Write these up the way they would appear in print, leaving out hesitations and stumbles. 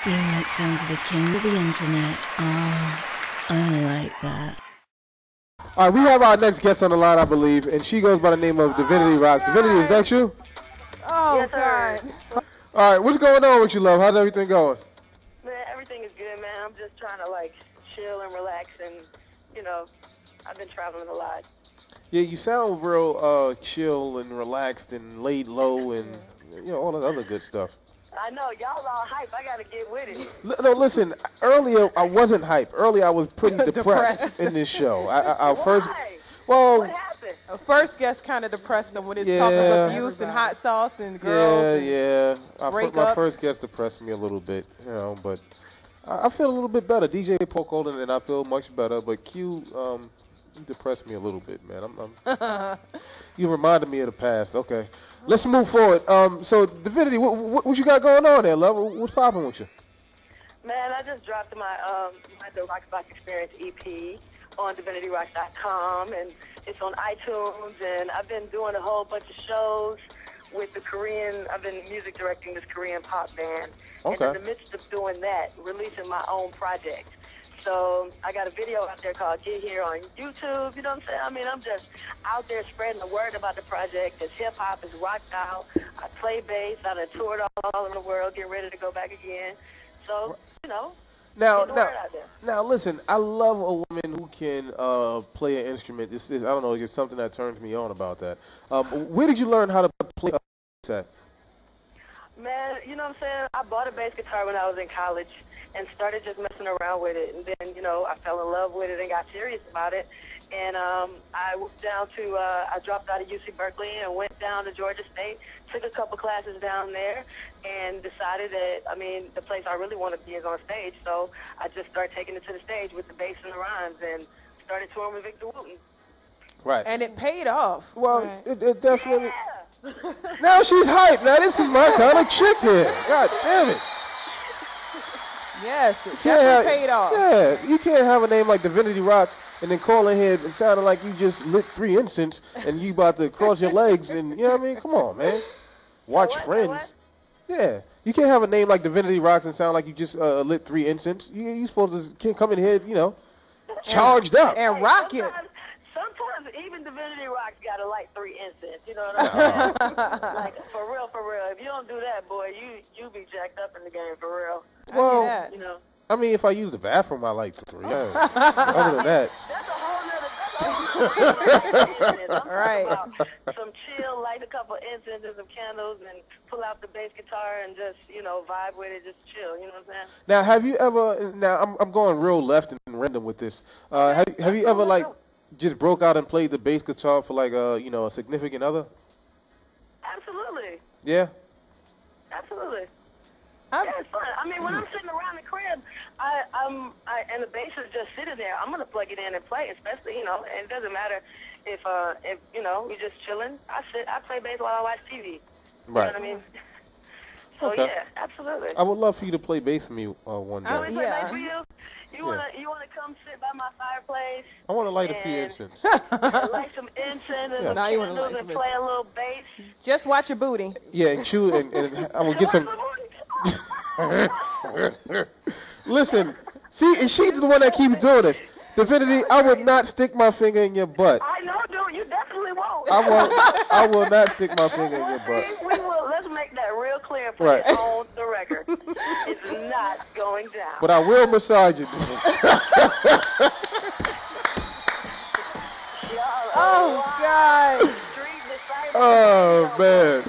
You're locked onto the king of the internet. Oh, I like that. All right, we have our next guest on the line, I believe, and she goes by the name of Divinity Roxx. Divinity, is that you? Oh, yes, God. All right, what's going on with you, love? How's everything going? Man, everything is good, man. I'm just trying to, like, chill and relax, and, you know, I've been traveling a lot. Yeah, you sound real chill and relaxed and laid low and, you know, all that other good stuff. I know, y'all all hype. I got to get with it. No, listen, earlier I wasn't hype. Earlier I was pretty depressed in this show. Why? Well, what happened? The first guest kind of depressed him when he's talking about abuse and hot sauce and girls. Yeah. My first guest depressed me a little bit, you know, but I feel a little bit better. DJ Poke Olden and I feel much better, but Q depressed me a little bit, man. You reminded me of the past. Okay, let's move forward. So Divinity, what you got going on there, love? What's popping with you? Man, I just dropped my the Roxx Box Experience EP on DivinityRoxx.com, and it's on iTunes, and I've been doing a whole bunch of shows with the Korean. I've been music directing this Korean pop band, and in the midst of doing that, releasing my own project. So I got a video out there called Get Here on YouTube, you know what I'm saying? I mean, I'm just out there spreading the word about the project. It's hip-hop, it's rocked out. I play bass. I done toured all over the world, getting ready to go back again. So, you know, now, listen, I love a woman who can play an instrument. This is, I don't know, it's just something that turns me on about that. Where did you learn how to play a set? Man, you know what I'm saying? I bought a bass guitar when I was in college and started just messing around with it. And then, you know, I fell in love with it and got serious about it. And I went down to, I dropped out of UC Berkeley and went down to Georgia State, took a couple classes down there, and decided that, I mean, the place I really want to be is on stage. So I just started taking it to the stage with the bass and the rhymes and started touring with Victor Wooten. Right. And it paid off. Well, it definitely. Yeah. Now she's hyped. Now this is my kind of chick here. God damn it. Yes, it definitely paid off. Yeah, you can't have a name like Divinity Roxx and then call in here, it sounded like you just lit 3 incense and you about to cross your legs and, you know what I mean? Come on, man. Watch Friends. Yeah. You can't have a name like Divinity Roxx and sound like you just lit 3 incense. You supposed to come in here, you know, charged up. And rock it. Sometimes even Divinity Roxx got to light 3 incense. You know what I'm saying? Like, for real. If you don't do that, boy, you be jacked up in the game, for real. Well, you know. I mean, if I use the bathroom, I like 3. Other than that. That's a whole nother. Right. Some chill, light a couple incense and some candles, and pull out the bass guitar and just, you know, vibe with it, just chill. You know what I'm saying? Now, have you ever? Now, I'm going real left and random with this. Have you ever like just broke out and played the bass guitar for like you know, a significant other? Absolutely. Yeah. Absolutely. Yeah, it's fun. I mean, when I'm sitting around the crib, and the bass is just sitting there, I'm gonna plug it in and play. Especially, you know, and it doesn't matter if you know, we just chilling. I play bass while I watch TV. Right. You know what I mean? So okay. Yeah, absolutely. I would love for you to play bass for me one day. I would play bass for you. You wanna come sit by my fireplace? I want to light a few incense. Light some incense and now you want to light and play a little bass. Just watch your booty. Yeah, and chew and I will get some. Listen, see, and she's the one that keeps doing this. Divinity, I would not stick my finger in your butt. I know, dude. You definitely won't. I will not stick my finger in your butt. We will. Let's make that real clear and put it on the record. It's not going down. But I will massage it. Oh, God. Street Disciplez. Oh, man.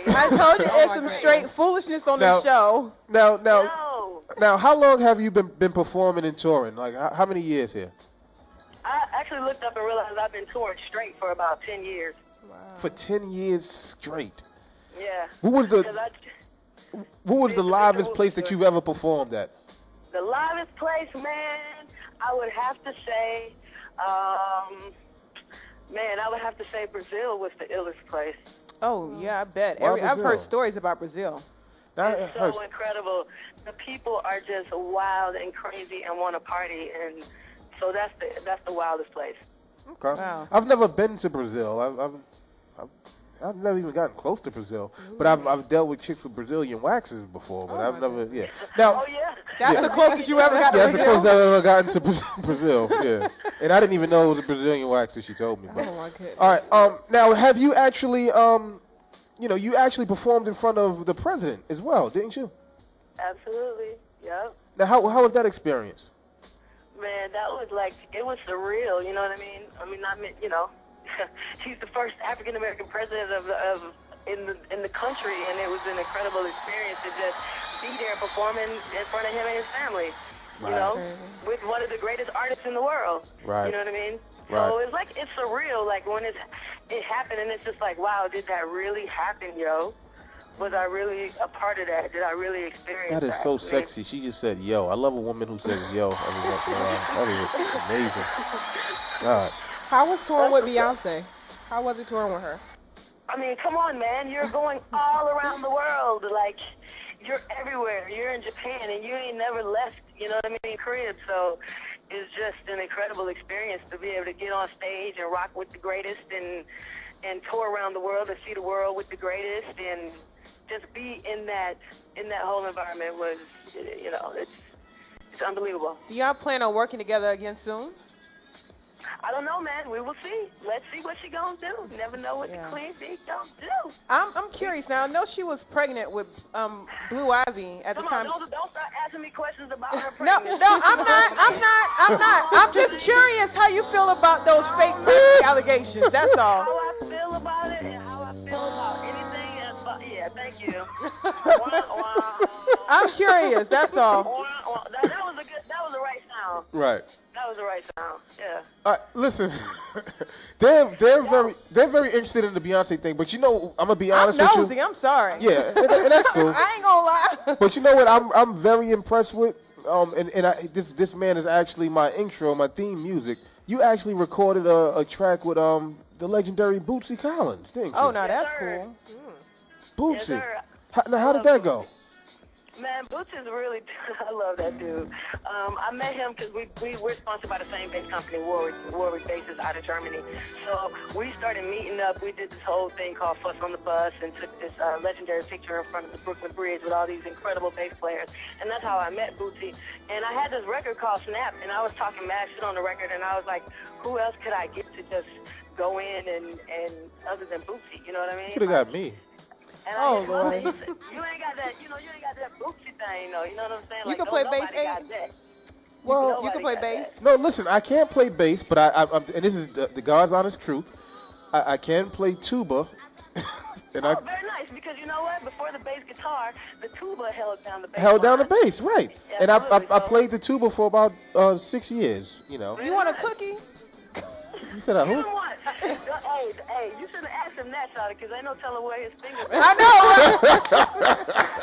I told you there's some straight foolishness on this show. Now, how long have you been performing and touring? Like, how many years here? I actually looked up and realized I've been touring straight for about 10 years. Wow. For 10 years straight? Yeah. What was the livest place that you've ever performed at? The livest place, man, I would have to say, Brazil was the illest place. Oh, yeah, I bet. I've heard stories about Brazil. It's so incredible. The people are just wild and crazy and want to party, and so that's the wildest place. Okay. Wow. I've never been to Brazil. I've never even gotten close to Brazil. But I've dealt with chicks with Brazilian waxes before. But I've never, Now, Oh, yeah. That's the closest you ever got to that's the Brazil? closest I've ever gotten to Brazil. Yeah, and I didn't even know it was a Brazilian wax that she told me. But. Oh my goodness. All right. Now, have you actually, you actually performed in front of the president as well, didn't you? Absolutely. Yep. Now, how was that experience? Man, that was like, it was surreal, you know what I mean? He's the first African American president in the country, and it was an incredible experience to just be there performing in front of him and his family, you know, with one of the greatest artists in the world. Right. You know what I mean? Right. So it's surreal, like when it happened, and it's just like, wow, did that really happen, yo? Was I really a part of that? Did I really experience that? That is so sexy. She just said, yo. I love a woman who says, yo, every once in a while. That is amazing. God. How was touring with Beyonce? How was it touring with her? I mean, come on, man. You're going all around the world. Like, you're everywhere. You're in Japan, and you ain't never left, you know what I mean, crib. So it's just an incredible experience to be able to get on stage and rock with the greatest and tour around the world and see the world with the greatest and just be in that whole environment was, you know, it's unbelievable. Do y'all plan on working together again soon? I don't know, man. We will see. Let's see what she gonna do. Never know what the queen bee gonna do. I'm curious now. I know she was pregnant with Blue Ivy at the time. Don't start asking me questions about her No, pregnancy. I'm not. I'm just curious how you feel about those fake pregnancy allegations. That's all. How I feel about it and how I feel about anything else. Yeah, thank you. I'm curious. That's all. That was the right sound. Right. That was the right sound. Yeah. Listen, they're very interested in the Beyonce thing, but you know, I'm gonna be honest I'm with nosy. you. I'm sorry. Yeah, and that's cool. I ain't gonna lie. But you know what? I'm very impressed with. This man is actually my intro, my theme music. You actually recorded a track with the legendary Bootsy Collins, didn't you? Oh, no, that's Yes, sir. cool. Bootsy. Yes, How did that go? Man, Bootsy's really, I love that dude. I met him because we're sponsored by the same bass company, Warwick Bases out of Germany. So we started meeting up. We did this whole thing called Fuss on the Bus and took this legendary picture in front of the Brooklyn Bridge with all these incredible bass players. And that's how I met Bootsy. And I had this record called Snap, and I was talking mad shit on the record, and I was like, who else could I get to just go in and other than Bootsy, you know what I mean? You could have got me. And Oh, Lord. Lord. You ain't got that, you ain't got that Bootsy thing, though. You know what I'm saying? You can play bass, nobody got that. Well, You can play Nobody got bass. no, listen, I can't play bass, but I'm and this is the God's honest truth. I can play tuba. And Oh, very nice, because you know what? Before the bass guitar, the tuba held down the bass. held down the line. bass, right? Yeah, And I absolutely. played the tuba for about 6 years. You know. You want a cookie? You said I You who? know what? Hey, you shouldn't have asked him that, Charlie, because ain't no telling where his fingers are. I know.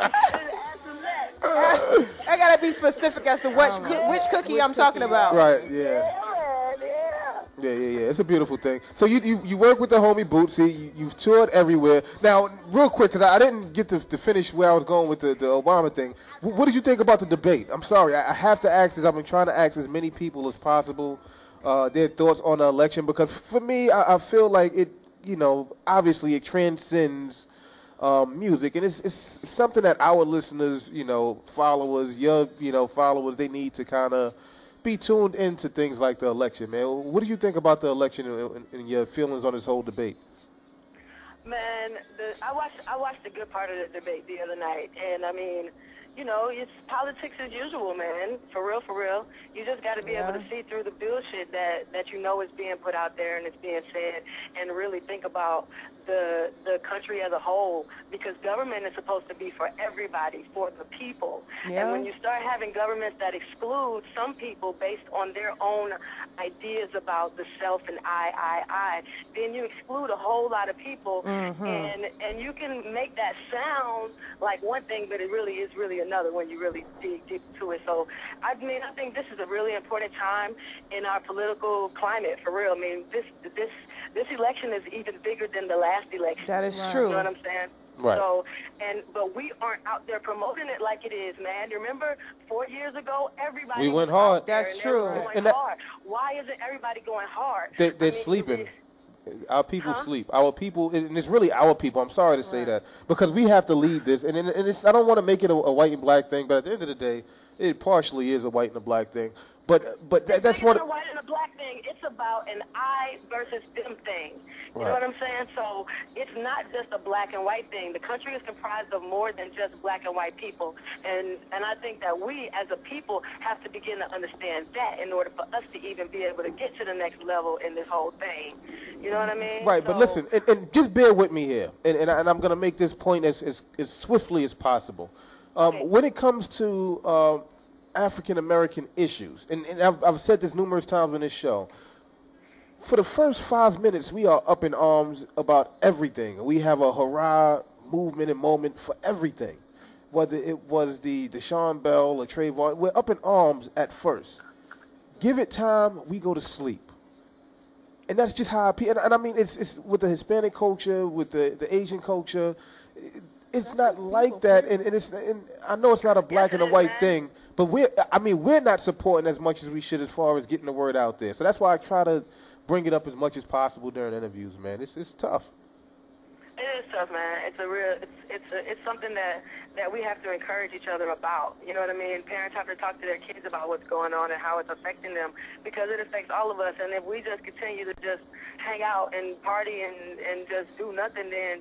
You shouldn't have asked him that. I gotta be specific as to which cookie I'm talking about. Right. Yeah. Yeah, man, yeah. Yeah. It's a beautiful thing. So you work with the homie Bootsy. You've toured everywhere. Now, real quick, because I didn't get to finish where I was going with the Obama thing. What did you think about the debate? I'm sorry, I have to ask this. I've been trying to ask as many people as possible their thoughts on the election, because for me, I feel like it. You know, obviously it transcends music, and it's something that our listeners, followers, your followers, they need to kind of be tuned into things like the election, man. What do you think about the election and your feelings on this whole debate? Man, I watched a good part of the debate the other night, and I mean, it's politics as usual, man. For real. You just got to be able to see through the bullshit that is being put out there and it's being said, and really think about the country as a whole, because government is supposed to be for everybody, for the people. Yeah. And when you start having governments that exclude some people based on their own ideas about the self and I, then you exclude a whole lot of people, and you can make that sound like one thing, but it really is another when you really dig deep into it. So, I mean, I think this is a really important time in our political climate, for real. I mean, this election is even bigger than the last election. That is true. You know what I'm saying? Right. So, but we aren't out there promoting it like it is, man. You remember 4 years ago, everybody We went was out hard. there That's and they were true. going And that- hard. Why isn't everybody going hard? They're sleeping. Our people sleep. Our people, and it's really our people. I'm sorry to say that because we have to lead this. And it's, I don't want to make it a white and black thing, but at the end of the day, it partially is a white and a black thing. But that's what. It's a white and a black thing. It's about an I versus them thing. You know what I'm saying? So it's not just a black and white thing. The country is comprised of more than just black and white people. And I think that we as a people have to begin to understand that in order for us to even be able to get to the next level in this whole thing. You know what I mean? Right, but listen, and just bear with me here. And I'm going to make this point as swiftly as possible. When it comes to African-American issues, and I've said this numerous times on this show, for the first 5 minutes, we are up in arms about everything. We have a hurrah movement and moment for everything. Whether it was the Deshaun Bell or Trayvon, we're up in arms at first. Give it time, we go to sleep. And that's just how and I mean, it's with the Hispanic culture, with the Asian culture, it's not like that. And I know it's not a black and a white thing, but we're not supporting as much as we should as far as getting the word out there. So that's why I try to bring it up as much as possible during interviews, man. It's tough. It is tough, man. It's something that we have to encourage each other about. You know what I mean? Parents have to talk to their kids about what's going on and how it's affecting them, because it affects all of us. And if we just continue to just hang out and party and just do nothing, then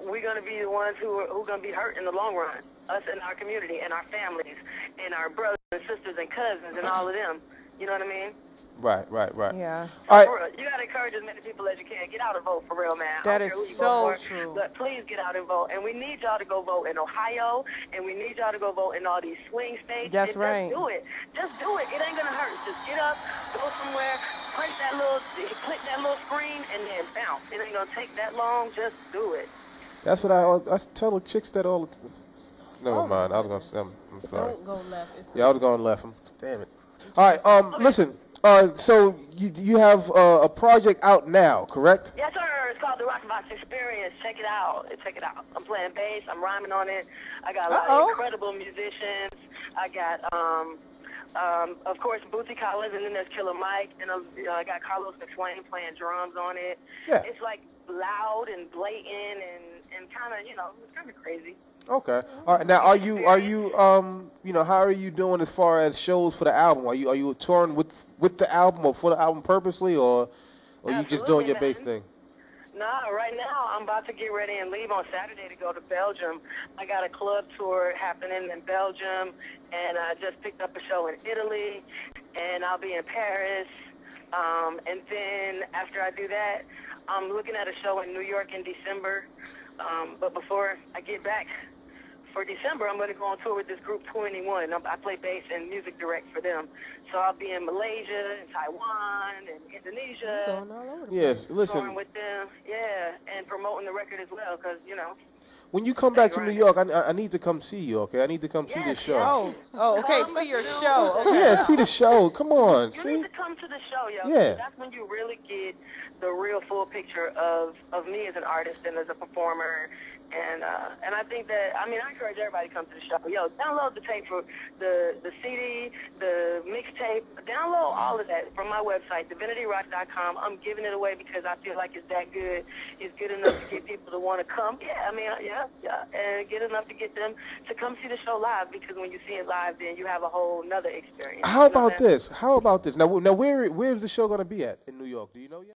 we're going to be the ones who are going to be hurt in the long run. Us and our community and our families and our brothers and sisters and cousins and all of them. You know what I mean? Right. Yeah. All right. You got to encourage as many people as you can. Get out and vote for real, man. That is so true. But please get out and vote. And we need y'all to go vote in Ohio, and we need y'all to go vote in all these swing states. That's right. Just do it. Just do it. It ain't going to hurt. Just get up, go somewhere, click that little screen, and then bounce. It ain't going to take that long. Just do it. That's what I tell the chicks that all the time. Never mind. I was going to say, I'm sorry. Don't go left. I was going left. Damn it. All right. Listen. So you have a project out now, correct? Yes, sir. It's called the Roxx Box Experience. Check it out. I'm playing bass. I'm rhyming on it. I got a lot of incredible musicians. I got, of course, Bootsy Collins, and then there's Killer Mike, and I got Carlos McSwain playing drums on it. Yeah. It's like loud and blatant and kind of, it's kind of crazy. Okay. All right. Now, are you how are you doing as far as shows for the album? Are you touring with the album or for the album purposely, or you just doing your bass thing? Nah, right now I'm about to get ready and leave on Saturday to go to Belgium. I got a club tour happening in Belgium, and I just picked up a show in Italy, and I'll be in Paris. And then after I do that, I'm looking at a show in New York in December. But before I get back for December, I'm going to go on tour with this group 21. I play bass and music direct for them. So I'll be in Malaysia, and Taiwan, and Indonesia. Going all over the place. Listen. Touring with them, and promoting the record as well, because, When you come back to New York, I need to come see you, okay? I need to come see this show. Oh, okay. See your show. Okay. Yeah, see the show. Come on. You need to come to the show, yo. Yeah. That's when you really get the real full picture of me as an artist and as a performer. And I think that, I encourage everybody to come to the show. Yo, download the tape for the CD, the mixtape. Download all of that from my website, divinityroxx.com. I'm giving it away because I feel like it's that good. It's good enough to get people to want to come. Yeah. And good enough to get them to come see the show live, because when you see it live, then you have a whole nother experience. How about this? Now, where is the show going to be at in New York? Do you know yet?